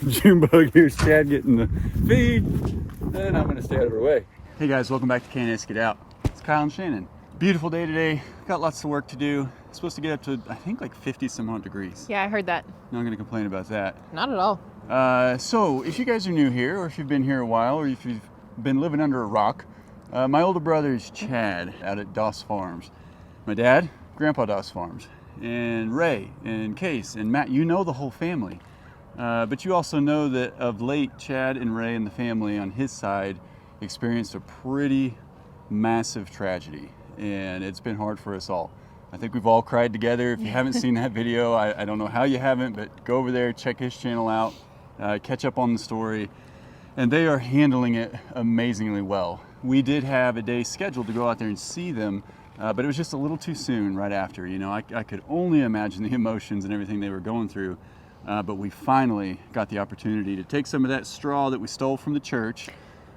Junebug. Here's Chad getting the feed, and I'm gonna stay out of her way. Hey guys, welcome back to K&S Get Out. It's Kyle and Shannon. Beautiful day today. Got lots of work to do. It's supposed to get up to, I think, like 50 some odd degrees. Yeah, I heard that. Not gonna complain about that. Not at all. So if you guys are new here, or if you've been here a while, or if you've been living under a rock, my older brother is Chad out at DEVASTATION Farms. My dad, Grandpa DEVASTATION Farms, and Ray and Case and Matt. You know the whole family. But you also know that of late, Chad and Ray and the family on his side experienced a pretty massive tragedy, and it's been hard for us all. I think we've all cried together. If you haven't seen that video, I don't know how you haven't, but go over there, check his channel out, catch up on the story, and they are handling it amazingly well. We did have a day scheduled to go out there and see them, but it was just a little too soon right after. You know, I could only imagine the emotions and everything they were going through. But we finally got the opportunity to take some of that straw that we stole from the church,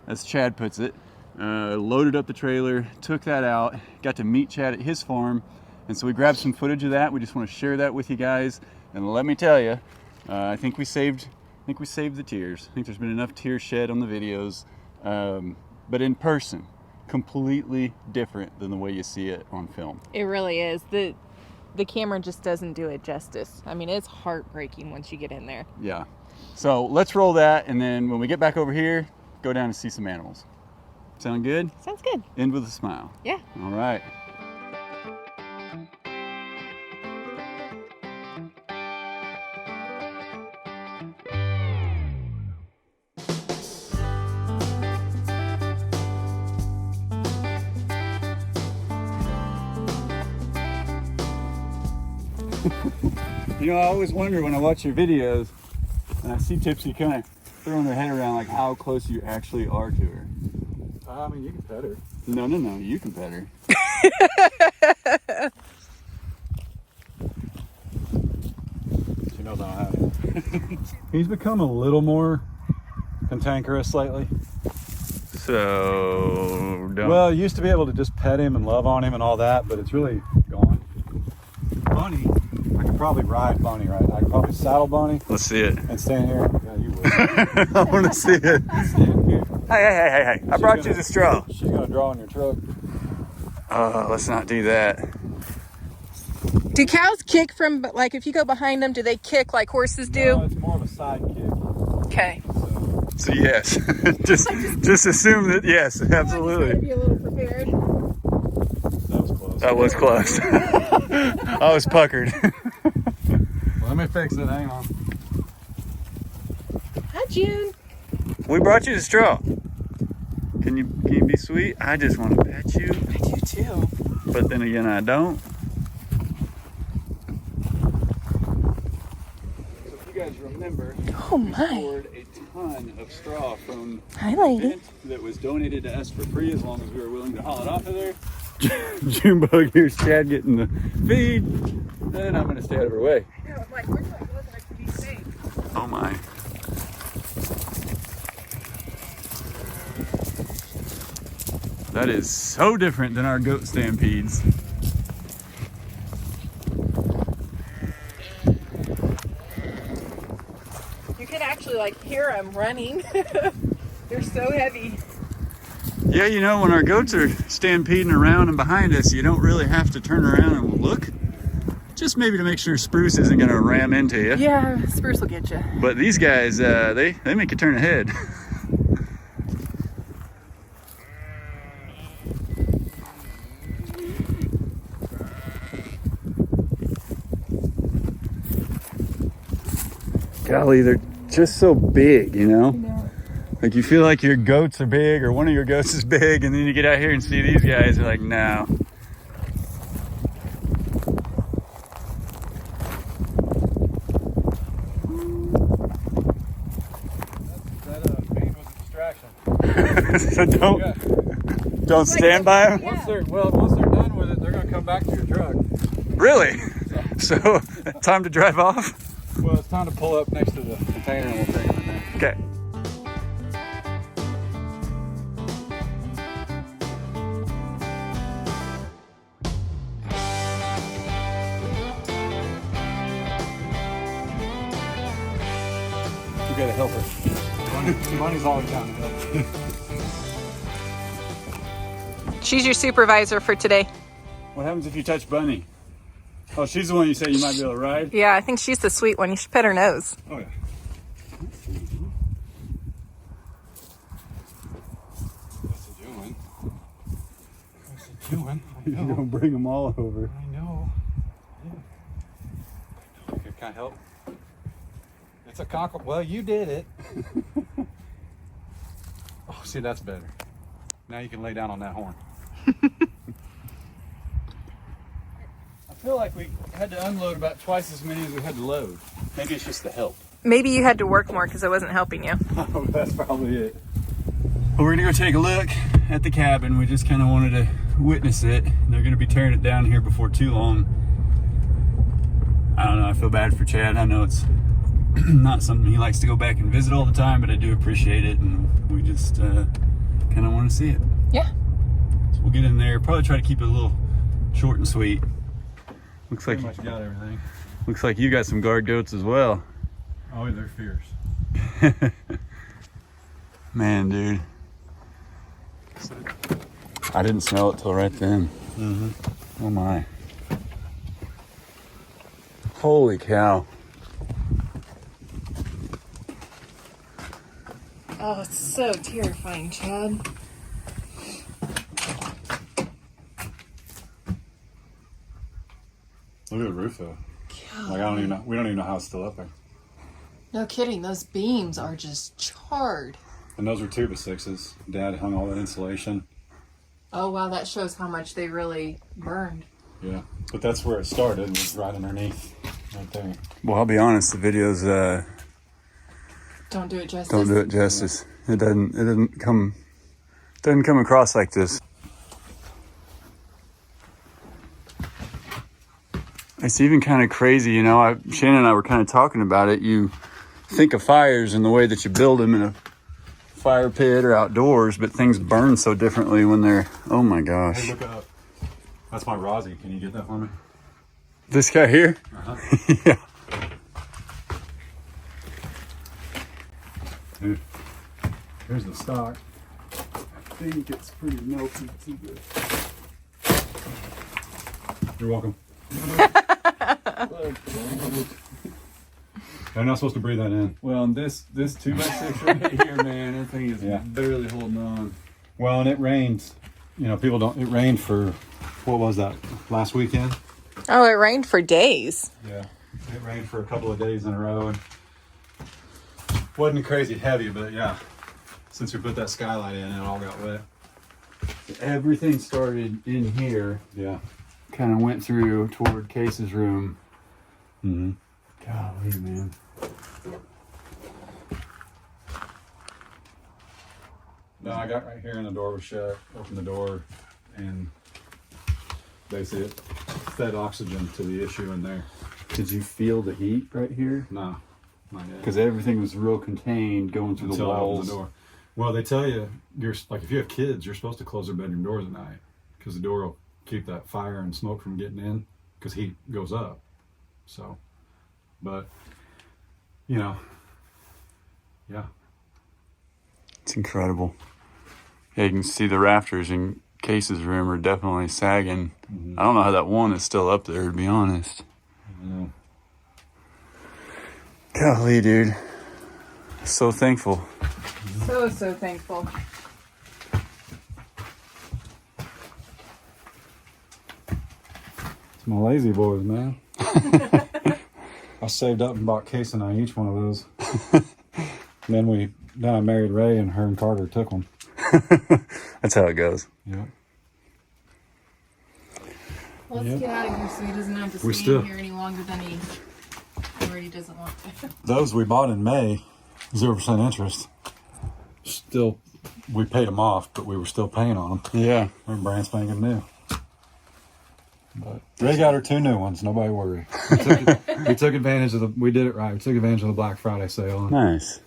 as Chad puts it, loaded up the trailer, took that out, got to meet Chad at his farm, and so we grabbed some footage of that. We just want to share that with you guys, and let me tell you, I think we saved the tears. I think there's been enough tears shed on the videos, but in person, completely different than the way you see it on film. It really is. The camera just doesn't do it justice. I mean, it's heartbreaking once you get in there. Yeah. So let's roll that, and then when we get back over here, go down and see some animals. Sound good? Sounds good. End with a smile. Yeah. All right. You know, I always wonder when I watch your videos and I see Tipsy kind of throwing her head around, like how close you actually are to her. I mean, you can pet her. No, you can pet her. She knows I don't have it. He's become a little more cantankerous slightly. So, Well, you used to be able to just pet him and love on him and all that, but it's really gone. Bunny, I could probably ride Bunny, right? I could probably saddle Bunny let's see it. and stand here. Yeah, you would. I want to see it. Stand here. Hey. I brought you the straw. She's going to draw on your truck. Let's not do that. Do cows kick from, like, if you go behind them, do they kick like horses do? No, it's more of a side kick. Okay. So yes, just assume that yes, absolutely. Be a little prepared. That was close. That was close. I was puckered. Well, let me fix it. Hang on. Hi, June. We brought you the straw. Can you be sweet? I just want to pet you. I do too. But then again, I don't. So if you guys remember, Oh we my. poured a ton of straw from Hi, the lady. vent that was donated to us for free, as long as we were willing to haul it off of there. Junebug, here's Chad getting the feed, and I'm gonna stay out of her way. Yeah, I'm like, where do I go that I can be safe? Oh my. That is so different than our goat stampedes. You can actually like hear them running. They're so heavy. Yeah, you know, when our goats are stampeding around and behind us, you don't really have to turn around and look. Just maybe to make sure Spruce isn't gonna ram into you. Yeah, Spruce will get you. But these guys, they make you turn ahead. Golly, they're just so big, you know? Like you feel like your goats are big, or one of your goats is big, and then you get out here and see these guys, you're like, no. That feed was a distraction. So don't stand by them? Once they're done with it, they're going to come back to your truck. Really? So, time to drive off? Well, it's time to pull up next to the container and we'll take them in there. Okay. got to help her. Bunny's always down to help. She's your supervisor for today. What happens if you touch Bunny? Oh, she's the one you say you might be able to ride? Yeah, I think she's the sweet one. You should pet her nose. Oh, yeah. What's he doing? What's he doing? I know. You're going to bring them all over. I know. Yeah. Okay, can I help? It's a cockle. Well, you did it. Oh, see, that's better. Now you can lay down on that horn. I feel like we had to unload about twice as many as we had to load. Maybe it's just the help. Maybe you had to work more because I wasn't helping you. Oh, that's probably it. Well, we're gonna go take a look at the cabin. We just kind of wanted to witness it. They're gonna be tearing it down here before too long. I don't know, I feel bad for Chad. I know it's not something he likes to go back and visit all the time, but I do appreciate it, and we just kind of want to see it. Yeah. So we'll get in there, probably try to keep it a little short and sweet. Looks like Pretty much got everything. Looks like you got some guard goats as well. Oh, they're fierce. Man, dude. I didn't smell it till right then. Mm-hmm. Oh my. Holy cow. Oh, it's so terrifying, Chad. Look at the roof though. Like I don't even know. We don't even know how it's still up there. No kidding. Those beams are just charred. And those were 2x6s. Dad hung all that insulation. Oh, wow. That shows how much they really burned. Yeah. But that's where it started. Was right underneath. Right there. Well, I'll be honest, the videos Don't do it justice. don't do it justice. It doesn't come across like this. It's even kind of crazy, you know. Shannon and I were kind of talking about it. You think of fires in the way that you build them in a fire pit or outdoors, but things burn so differently when they're, oh my gosh. Hey, look up. That's my Rozzy. Can you get that for me? This guy here? Uh-huh. Yeah. Dude, here's the stock. I think it's pretty melted too good. You're welcome. They're not supposed to breathe that in. Well, and this 2x6 right here, man, that thing is barely holding on. Well, and it rained. You know, people don't. It rained for, what was that, last weekend? Oh, it rained for days. Yeah. It rained for a couple of days in a row, and wasn't crazy heavy, but yeah. Since we put that skylight in, it all got wet. Everything started in here, Yeah. kind of went through toward Case's room. Mm-hmm. Golly, man. No, I got right here and the door was shut. Opened the door and basically it fed oxygen to the issue in there. Did you feel the heat right here? No, not yet. Because everything was real contained going through Until the I opened walls. the door. Well, they tell you, you're like, if you have kids, you're supposed to close their bedroom doors at night because the door will keep that fire and smoke from getting in because heat goes up. So, but, you know, yeah. It's incredible. Yeah, you can see the rafters in Case's room are definitely sagging. Mm-hmm. I don't know how that one is still up there, to be honest. Yeah. Golly, dude. So thankful. So thankful. It's my lazy boys, man. I saved up and bought Case and I each one of those. Then I married Ray and her and Carter took one. That's how it goes. Yeah. Let's Yep. get out of here so he doesn't have to We stay still- in here any longer than he already doesn't want to. Those we bought in May, 0% interest. Still, we paid them off, but we were still paying on them. Yeah. They're brand spanking new. But Ray got her 2 new ones. Nobody worry. We took advantage of we did it right. We took advantage of the Black Friday sale. Nice.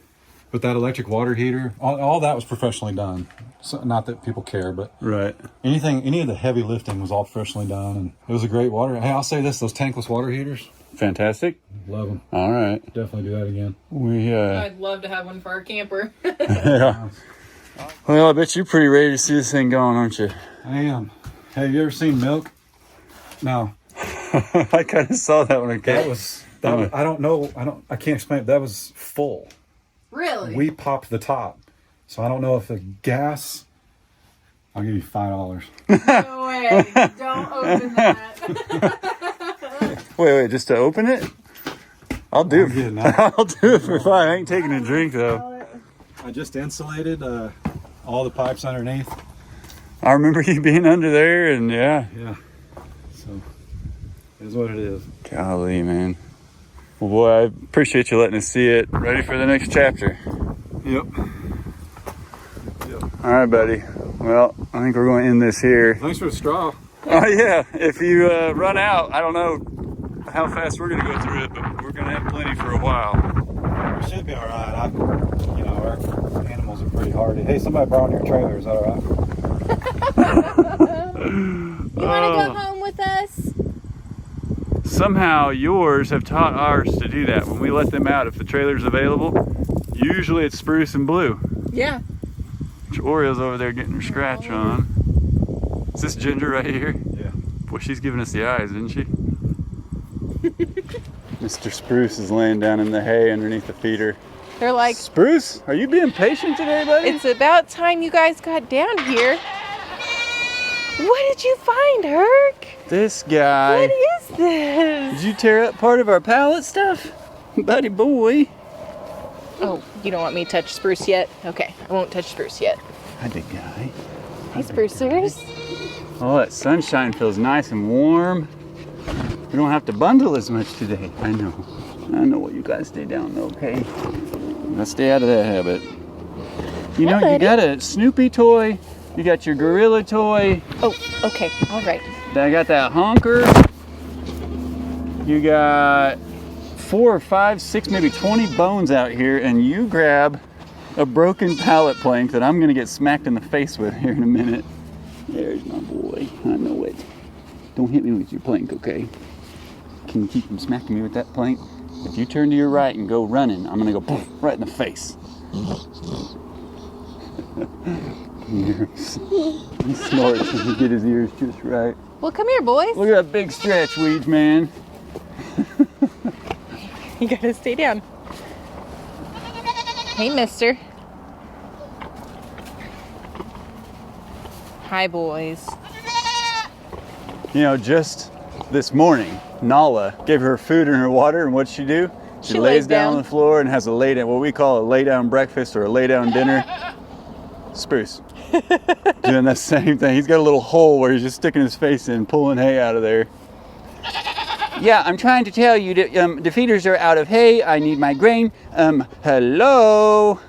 But that electric water heater, all that was professionally done. So, not that people care, but Right. any of the heavy lifting was all professionally done, and it was a great water. Hey, I'll say this: those tankless water heaters, Fantastic. Love them. All right. Definitely do that again. I'd love to have one for our camper. Yeah. Well, I bet you're pretty ready to see this thing going, aren't you? I am. Have you ever seen milk? No. I kind of saw that when I came. That was I don't know. I can't explain it. That was full. Really? We popped the top. So I don't know if the gas. I'll give you $5. No way. Don't open that. Wait, just to open it? I'll do I'm getting it. out. I'll do it for $5. I ain't taking a drink though. I just insulated all the pipes underneath. I remember you being under there, and yeah. Yeah. So it is what it is. Golly, man. Well, boy, I appreciate you letting us see it. Ready for the next chapter. Yep. All right, buddy. Well, I think we're going to end this here. Thanks for the straw. Oh, yeah. If you run out, I don't know how fast we're going to go through it, but we're going to have plenty for a while. We should be all right. Our animals are pretty hardy. Hey, somebody brought your trailer. Is that all right? You want to go home with us? Somehow yours have taught ours to do that. When we let them out, if the trailer's available, usually it's Spruce and Blue. Yeah. Oreo's over there getting her scratch on. Is this Ginger right here? Yeah. Boy, she's giving us the eyes, isn't she? Mr. Spruce is laying down in the hay underneath the feeder. They're like, Spruce, are you being patient today, buddy? it's about time you guys got down here. What did you find, Herc? This guy. What is this? Did you tear up part of our pallet stuff? Buddy boy. Oh, you don't want me to touch Spruce yet? Okay, I won't touch Spruce yet. Hi, big guy. Hi, Sprucers. Oh, that sunshine feels nice and warm. We don't have to bundle as much today. I know. Well, you guys stay down though, okay? Let's stay out of that habit. You know, you got a Snoopy toy. You got your gorilla toy. Oh, okay, all right. I got that honker. You got 4 or 5, 6, maybe 20 bones out here, and you grab a broken pallet plank that I'm gonna get smacked in the face with here in a minute. There's my boy. I know it. Don't hit me with your plank, okay? Can you keep from smacking me with that plank? If you turn to your right and go running, I'm gonna go poof, right in the face. He snorts when he get his ears just right. Well, come here, boys. Look at that big stretch, Weeds, man. You gotta stay down. Hey, mister. Hi, boys. You know, just this morning, Nala gave her food and her water, and what'd she do? She lays down on the floor and has a lay down, what we call a lay down breakfast or a lay down dinner. Spruce. Doing that same thing. He's got a little hole where he's just sticking his face in, pulling hay out of there. Yeah, I'm trying to tell you that the feeders are out of hay. I need my grain. Hello?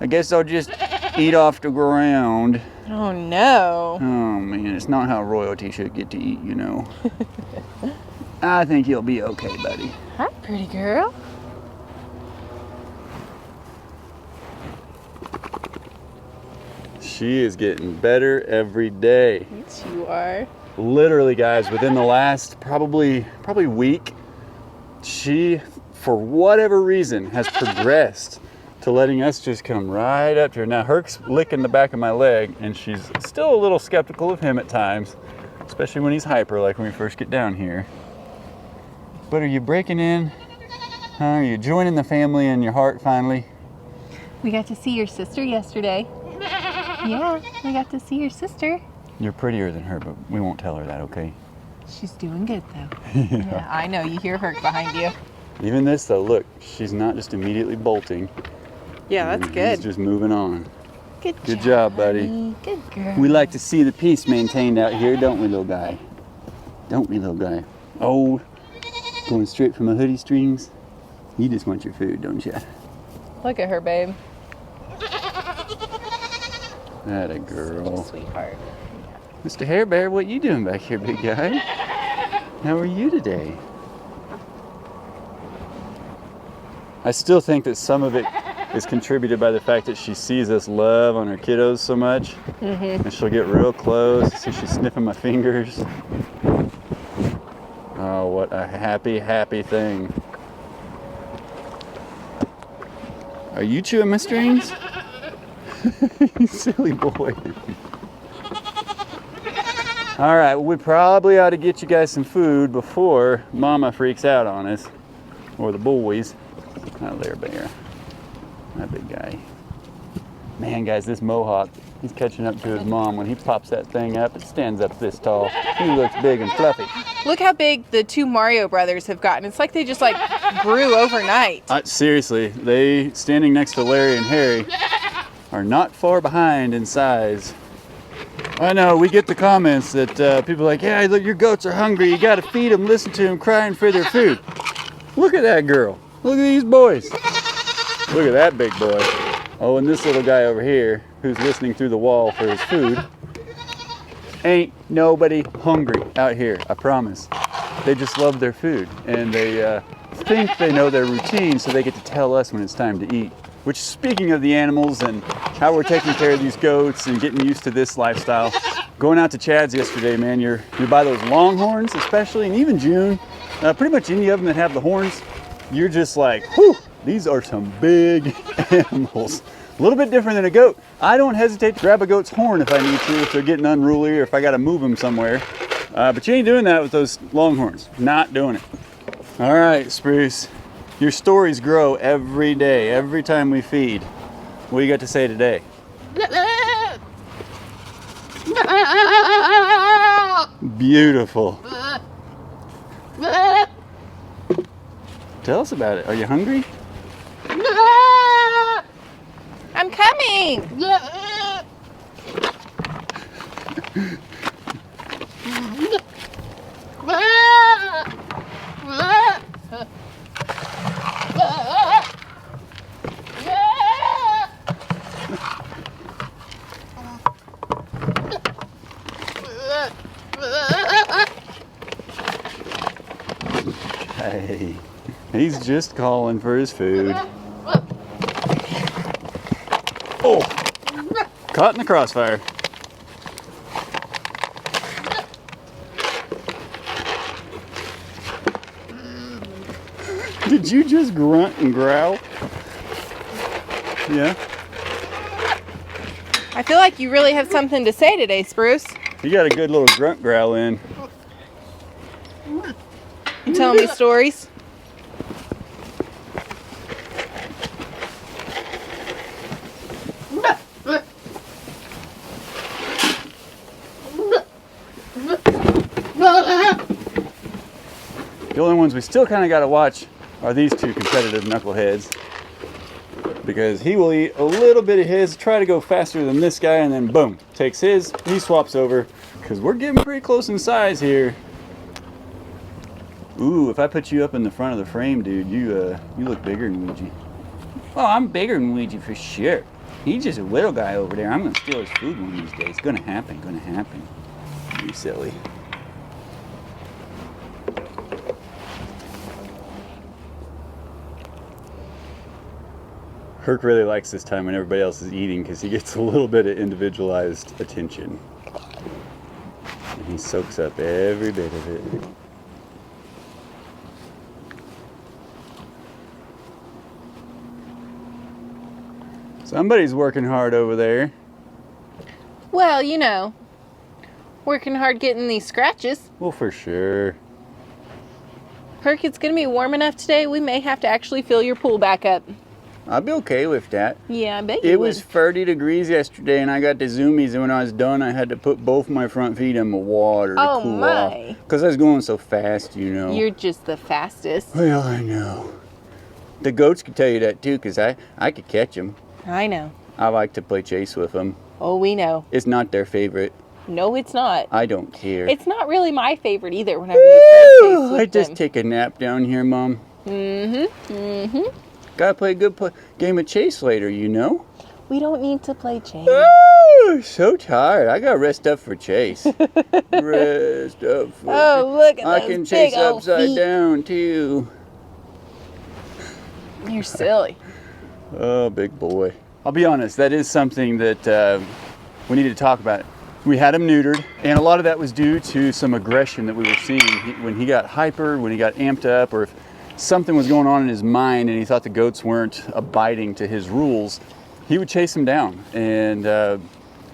I guess I'll just eat off the ground. Oh, no. Oh, man, it's not how royalty should get to eat, you know. I think you'll be okay, buddy. Hi, pretty girl. She is getting better every day. Yes, you are. Literally, guys, within the last probably week, she, for whatever reason, has progressed to letting us just come right up to her. Now, Herc's licking the back of my leg, and she's still a little skeptical of him at times, especially when he's hyper, like when we first get down here. But are you breaking in? Are you joining the family in your heart finally? We got to see your sister yesterday. Yeah, we got to see your sister. You're prettier than her, but we won't tell her that, okay? She's doing good, though. Yeah, I know. You hear Herc behind you. Even this, though, look, she's not just immediately bolting. Yeah, that's good. He's just moving on. Good job, buddy. Good girl. We like to see the peace maintained out here, don't we, little guy? Don't we, little guy? Oh, going straight from the hoodie strings? You just want your food, don't you? Look at her, babe. That a girl. Sweetheart. Mr. Hair Bear, what you doing back here, big guy? How are you today? I still think that some of it is contributed by the fact that she sees us love on her kiddos so much. And she'll get real close. See, she's sniffing my fingers. Oh, what a happy, happy thing. Are you chewing my strings? You silly boy. All right, well, we probably ought to get you guys some food before Mama freaks out on us, or the boys. Oh, there, bear. That big guy. Man, guys, this mohawk, he's catching up to his mom. When he pops that thing up, it stands up this tall. He looks big and fluffy. Look how big the two Mario brothers have gotten. It's like they just like grew overnight. Seriously, they, standing next to Larry and Harry, are not far behind in size. I know, we get the comments that people are like, yeah, look, your goats are hungry. You got to feed them, listen to them crying for their food. Look at that girl. Look at these boys. Look at that big boy. Oh, and this little guy over here who's listening through the wall for his food. Ain't nobody hungry out here, I promise. They just love their food, and they think they know their routine, so they get to tell us when it's time to eat. Which, speaking of the animals and how we're taking care of these goats and getting used to this lifestyle, going out to Chad's yesterday, man, you're by those longhorns especially, and even June, pretty much any of them that have the horns, you're just like, whew, these are some big animals. A little bit different than a goat. I don't hesitate to grab a goat's horn if I need to, if they're getting unruly or if I got to move them somewhere. But you ain't doing that with those longhorns. Not doing it. All right, Spruce. Your stories grow every day, every time we feed. What do you got to say today? Beautiful. Tell us about it. Are you hungry? I'm coming. Hey, he's just calling for his food. Oh, caught in the crossfire. Did you just grunt and growl? Yeah. I feel like you really have something to say today, Spruce. You got a good little grunt growl in. You telling me stories? The only ones we still kind of got to watch are these two competitive knuckleheads, because he will eat a little bit of his, try to go faster than this guy, and then boom, takes his, he swaps over, because we're getting pretty close in size here. Ooh, if I put you up in the front of the frame, dude, you look bigger than Ouija. Oh, I'm bigger than Ouija for sure. He's just a little guy over there. I'm going to steal his food one of these days. Gonna happen, gonna happen. You silly. Herc really likes this time when everybody else is eating because he gets a little bit of individualized attention. And he soaks up every bit of it. Somebody's working hard over there. Well, you know, working hard getting these scratches. Well, for sure. Herc, it's going to be warm enough today, we may have to actually fill your pool back up. I'd be okay with that. Yeah, I bet you It would. was 30 degrees yesterday, and I got the zoomies, and when I was done, I had to put both my front feet in the water to cool off. Because I was going so fast, you know. You're just the fastest. Well, I know. The goats could tell you that, too, because I could catch them. I know. I like to play chase with them. Oh, we know. It's not their favorite. No, it's not. I don't care. It's not really my favorite either whenever you play chase with I just them. take a nap down here, Mom. Gotta play a good game of chase later, you know? We don't need to play chase. Oh, so tired. I gotta rest up for chase. Rest up for Oh, look at I those can chase big old upside feet. down, too. You're silly. Oh, big boy. I'll be honest, that is something that we need to talk about. We had him neutered, and a lot of that was due to some aggression that we were seeing. When he got hyper, when he got amped up, or if something was going on in his mind and he thought the goats weren't abiding to his rules, he would chase them down. And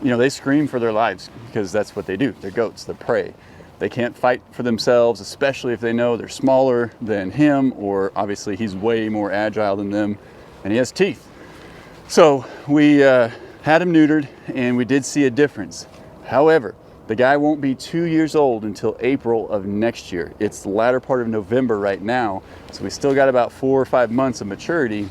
they scream for their lives because that's what they do. They're goats, they're prey. They can't fight for themselves, especially if they know they're smaller than him, or obviously he's way more agile than them, and he has teeth. So we had him neutered, and we did see a difference. However, the guy won't be 2 years old until April of next year. It's the latter part of November right now, so we still got about 4 or 5 months of maturity,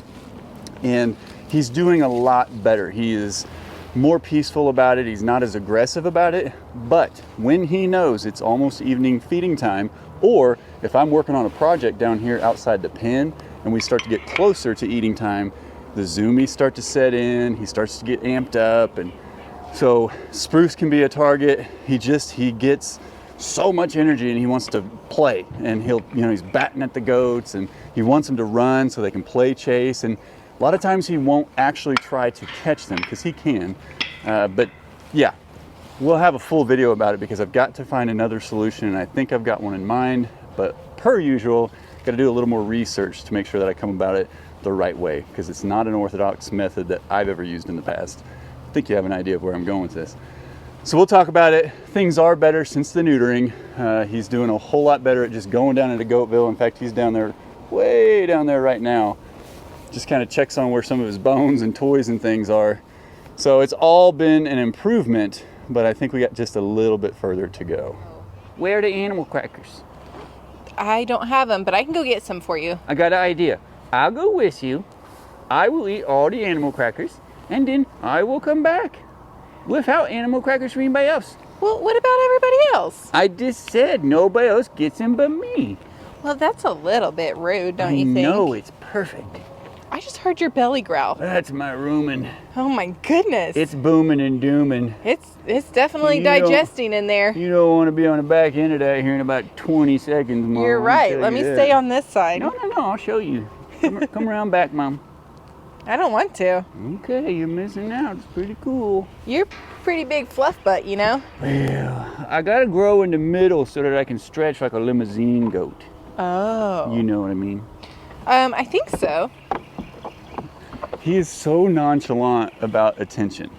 and he's doing a lot better. He is more peaceful about it. He's not as aggressive about it, but when he knows it's almost evening feeding time, or if I'm working on a project down here outside the pen and we start to get closer to eating time, the zoomies start to set in, he starts to get amped up, and so Spruce can be a target. He gets so much energy and he wants to play, and he's batting at the goats and he wants them to run so they can play chase, and a lot of times he won't actually try to catch them because he can, but yeah, we'll have a full video about it because I've got to find another solution, and I think I've got one in mind, but per usual, got to do a little more research to make sure that I come about it the right way, because it's not an orthodox method that I've ever used in the past. I think you have an idea of where I'm going with this. So we'll talk about it. Things are better since the neutering. He's doing a whole lot better at just going down into Goatville. In fact, he's down there, way down there right now. Just kind of checks on where some of his bones and toys and things are. So it's all been an improvement, but I think we got just a little bit further to go. Where are the animal crackers? I don't have them, but I can go get some for you. I got an idea. I'll go with you. I will eat all the animal crackers, and then I will come back without animal crackers for anybody else. Well, what about everybody else? I just said nobody else gets them but me. Well, that's a little bit rude, don't you think? No, it's perfect. I just heard your belly growl. That's my rumen. Oh my goodness. It's booming and dooming. It's definitely digesting in there. You don't want to be on the back end of that here in about 20 seconds, Mom. You're right. Let me stay on this side. No, I'll show you. Come around back, Mom. I don't want to. Okay, you're missing out. It's pretty cool. You're pretty big fluff butt, you know? Well, I gotta grow in the middle so that I can stretch like a limousine goat. Oh. You know what I mean? I think so. He is so nonchalant about attention.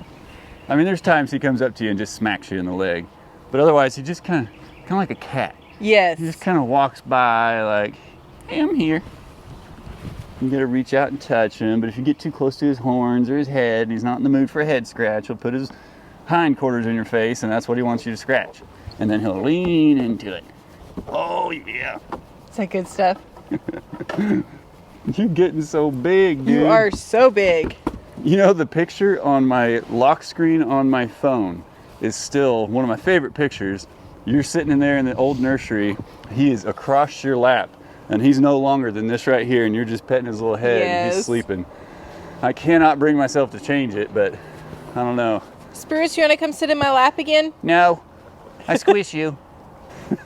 I mean, there's times he comes up to you and just smacks you in the leg, but otherwise he just kind of like a cat. Yes. He just kind of walks by like, hey, I'm here. You gotta reach out and touch him, but if you get too close to his horns or his head and he's not in the mood for a head scratch, he'll put his hindquarters in your face, and that's what he wants you to scratch. And then he'll lean into it. Oh yeah. Is that good stuff? You're getting so big, dude. You are so big. You know, the picture on my lock screen on my phone is still one of my favorite pictures. You're sitting in there in the old nursery. He is across your lap, and he's no longer than this right here, and you're just petting his little head, and he's sleeping. I cannot bring myself to change it, but I don't know. Spruce, you want to come sit in my lap again? No, I squish you.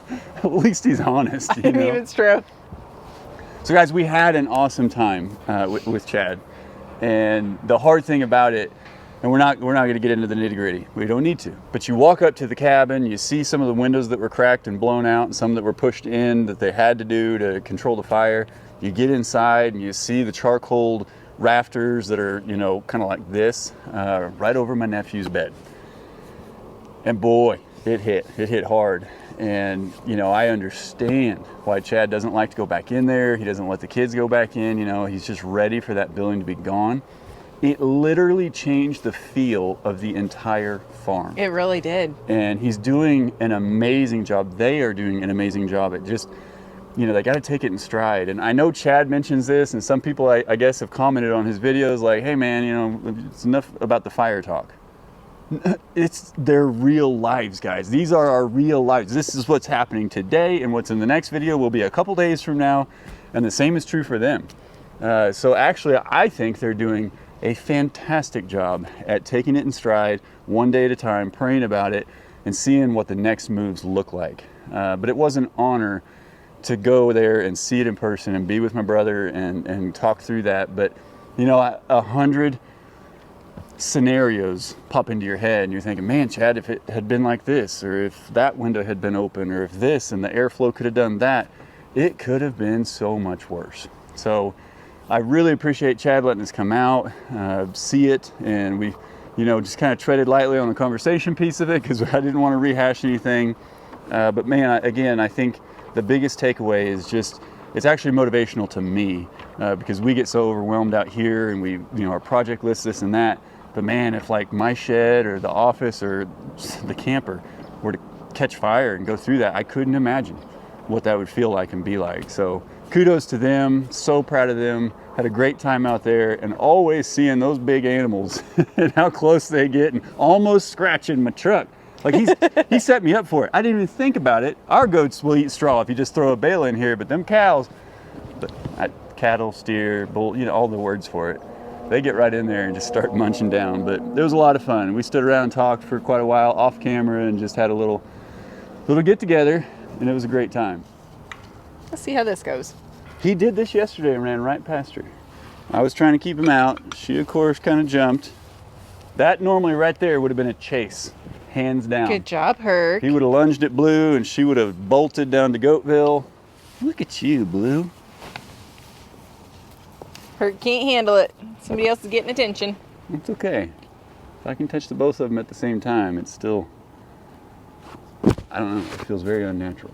At least he's honest. I mean, it's true. So guys, we had an awesome time with Chad, and the hard thing about it, and we're not going to get into the nitty gritty. We don't need to. But you walk up to the cabin, you see some of the windows that were cracked and blown out, and some that were pushed in that they had to do to control the fire. You get inside and you see the charcoal rafters that are, kind of like this, right over my nephew's bed. And boy, it hit hard. And, I understand why Chad doesn't like to go back in there. He doesn't let the kids go back in. He's just ready for that building to be gone. It literally changed the feel of the entire farm. It really did. And he's doing an amazing job. They are doing an amazing job at just, they got to take it in stride. And I know Chad mentions this, and some people, I guess, have commented on his videos like, hey, man, it's enough about the fire talk. It's their real lives, guys. These are our real lives. This is what's happening today, and what's in the next video will be a couple days from now, and the same is true for them. So actually, I think they're doing a fantastic job at taking it in stride, one day at a time, praying about it, and seeing what the next moves look like. But it was an honor to go there and see it in person and be with my brother and talk through that. But 100 scenarios pop into your head and you're thinking, man, Chad, if it had been like this, or if that window had been open, or if this and the airflow could have done that, it could have been so much worse. So I really appreciate Chad letting us come out, see it, and we, just kind of treaded lightly on the conversation piece of it because I didn't want to rehash anything. But man, I think the biggest takeaway is just, it's actually motivational to me because we get so overwhelmed out here and we, our project list, this and that. But man, if like my shed or the office or the camper were to catch fire and go through that, I couldn't imagine what that would feel like and be like. So kudos to them, so proud of them. Had a great time out there, and always seeing those big animals and how close they get and almost scratching my truck. Like he set me up for it. I didn't even think about it. Our goats will eat straw if you just throw a bale in here, but them cows, cattle, steer, bull, all the words for it, they get right in there and just start munching down. But it was a lot of fun. We stood around and talked for quite a while off camera and just had a little get together, and it was a great time. Let's see how this goes. He did this yesterday and ran right past her. I was trying to keep him out. She, of course, kind of jumped. That normally right there would have been a chase, hands down. Good job, Herc. He would have lunged at Blue, and she would have bolted down to Goatville. Look at you, Blue. Herc can't handle it. Somebody else is getting attention. It's okay. If I can touch the both of them at the same time, it's still, I don't know, it feels very unnatural.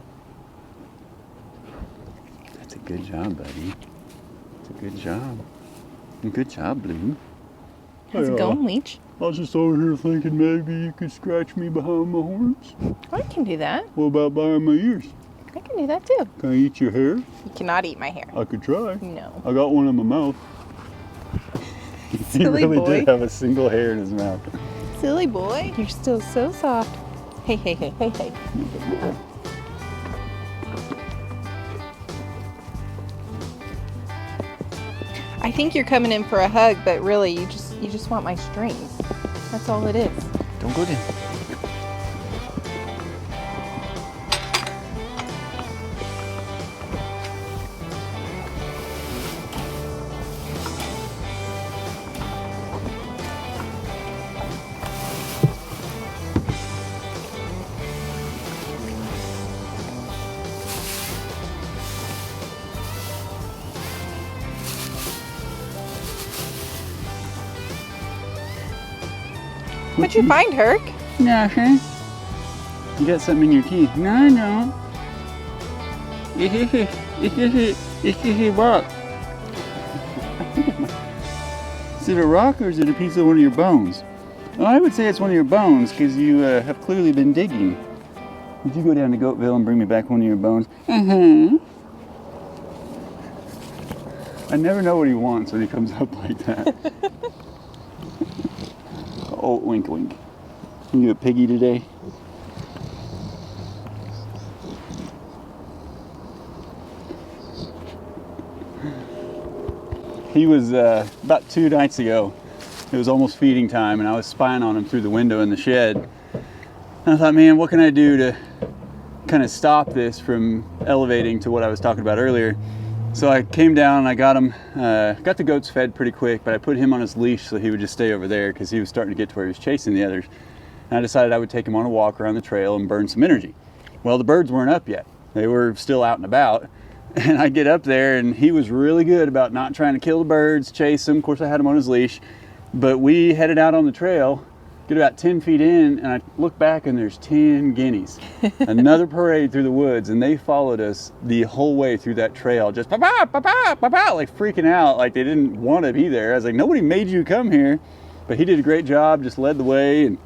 That's a good job, buddy. It's a good job. Good job, Blue. How's it going, Leech? I was just over here thinking maybe you could scratch me behind my horns. I can do that. What about behind my ears? I can do that too. Can I eat your hair? You cannot eat my hair. I could try. No. I got one in my mouth. Silly he really boy. did have a single hair in his mouth. Silly boy. You're still so soft. Hey, hey, hey, hey, hey. I think you're coming in for a hug, but really you just want my strings. That's all it is. Don't go down. What'd you find, Herc? Nothing. You got something in your teeth. No, I don't. It's just a rock. Is it a rock or is it a piece of one of your bones? Well, I would say it's one of your bones because you have clearly been digging. Would you go down to Goatville and bring me back one of your bones? I never know what he wants when he comes up like that. Oh, wink, wink. You a piggy today? He was about 2 nights ago. It was almost feeding time, and I was spying on him through the window in the shed. And I thought, man, what can I do to kind of stop this from elevating to what I was talking about earlier? So I came down and I got him, got the goats fed pretty quick, but I put him on his leash so he would just stay over there because he was starting to get to where he was chasing the others. And I decided I would take him on a walk around the trail and burn some energy. Well, the birds weren't up yet. They were still out and about. And I get up there and he was really good about not trying to kill the birds, chase them. Of course, I had him on his leash. But we headed out on the trail, get about 10 feet in, and I look back and there's 10 guineas. Another parade through the woods, and they followed us the whole way through that trail, just pa-pa, pa-pa, pa-pa, like freaking out, like they didn't want to be there. I was like, nobody made you come here. But he did a great job, just led the way and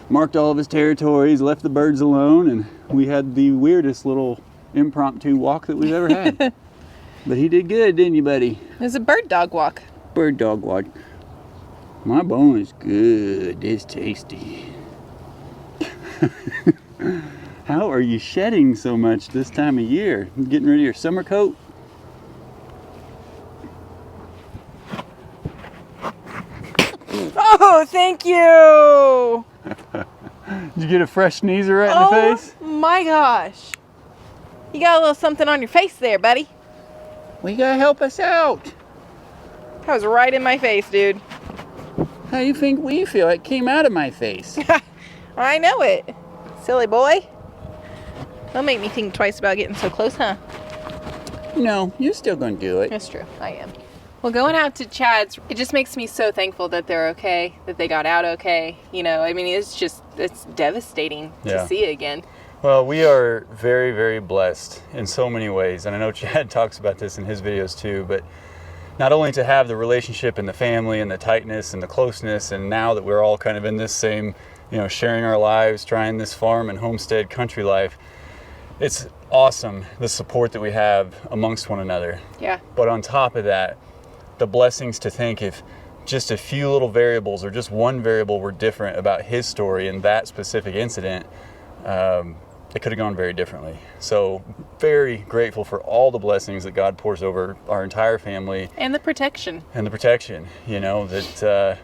marked all of his territories, left the birds alone, and we had the weirdest little impromptu walk that we've ever had. But he did good, didn't you, buddy? It was a bird dog walk. Bird dog walk. My bone is good. It's tasty. How are you shedding so much this time of year? You getting rid of your summer coat? Oh, thank you. Did you get a fresh sneezer right in the face? Oh my gosh. You got a little something on your face there, buddy. Well, you gotta help us out. That was right in my face, dude. How you think we feel? It came out of my face. I know it. Silly boy. Don't make me think twice about getting so close, huh? No, you're still gonna do it. That's true. I am. Well, going out to Chad's, it just makes me so thankful that they're okay, that they got out okay. You know, I mean, it's devastating to see again. Well, we are very, very blessed in so many ways. And I know Chad talks about this in his videos too, but not only to have the relationship and the family and the tightness and the closeness, and now that we're all kind of in this same, you know, sharing our lives, trying this farm and homestead country life, it's awesome the support that we have amongst one another. Yeah. But on top of that, the blessings to think if just a few little variables or just one variable were different about his story in that specific incident, it could have gone very differently. So very grateful for all the blessings that God pours over our entire family. And the protection. You know, that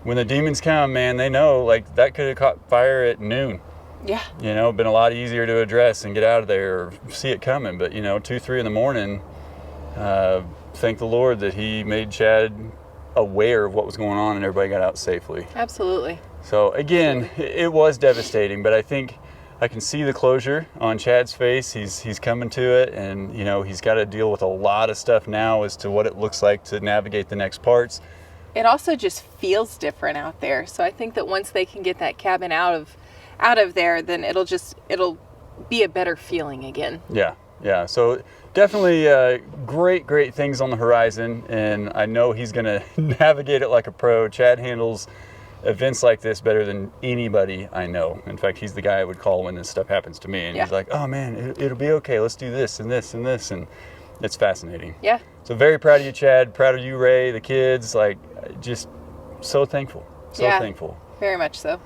when the demons come, man, they know like that could have caught fire at noon. Yeah. You know, been a lot easier to address and get out of there or see it coming. But, you know, 2, 3 in the morning, thank the Lord that he made Chad aware of what was going on and everybody got out safely. Absolutely. So again, it was devastating, but I think I can see the closure on Chad's face. He's coming to it, and you know, he's got to deal with a lot of stuff now as to what it looks like to navigate the next parts. It also just feels different out there. So I think that once they can get that cabin out of there, then it'll be a better feeling again. Yeah. So definitely great things on the horizon, and I know he's going to navigate it like a pro. Chad handles events like this better than anybody I know. In fact, he's the guy I would call when this stuff happens to me, and he's like, oh man, it'll be okay. Let's do this and this and this, and it's fascinating. Yeah. So very proud of you, Chad. Proud of you, Ray, the kids. Like, just so thankful. Thankful. Very much so.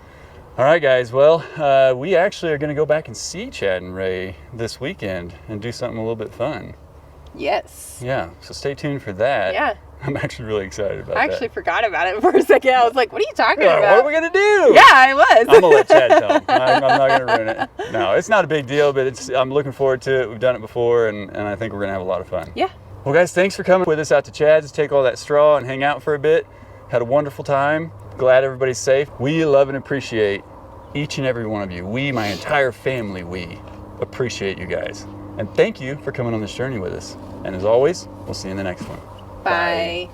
All right, guys. Well, we actually are going to go back and see Chad and Ray this weekend and do something a little bit fun. Yes. Yeah. So stay tuned for that. Yeah. I'm actually really excited about that. I actually forgot about it for a second. I was like, what are you talking about? What are we going to do? Yeah, I was. I'm going to let Chad tell him. I'm not going to ruin it. No, it's not a big deal, but I'm looking forward to it. We've done it before, and I think we're going to have a lot of fun. Yeah. Well, guys, thanks for coming with us out to Chad's to take all that straw and hang out for a bit. Had a wonderful time. Glad everybody's safe. We love and appreciate each and every one of you. We, my entire family, we appreciate you guys. And thank you for coming on this journey with us. And as always, we'll see you in the next one. Bye.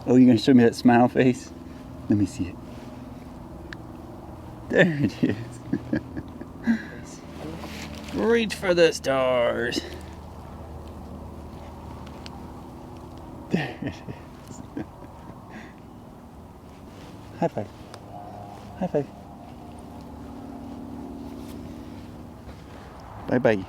Oh, you're going to show me that smile face? Let me see it. There it is. Reach for the stars. There it is. High five. High five. Bye-bye.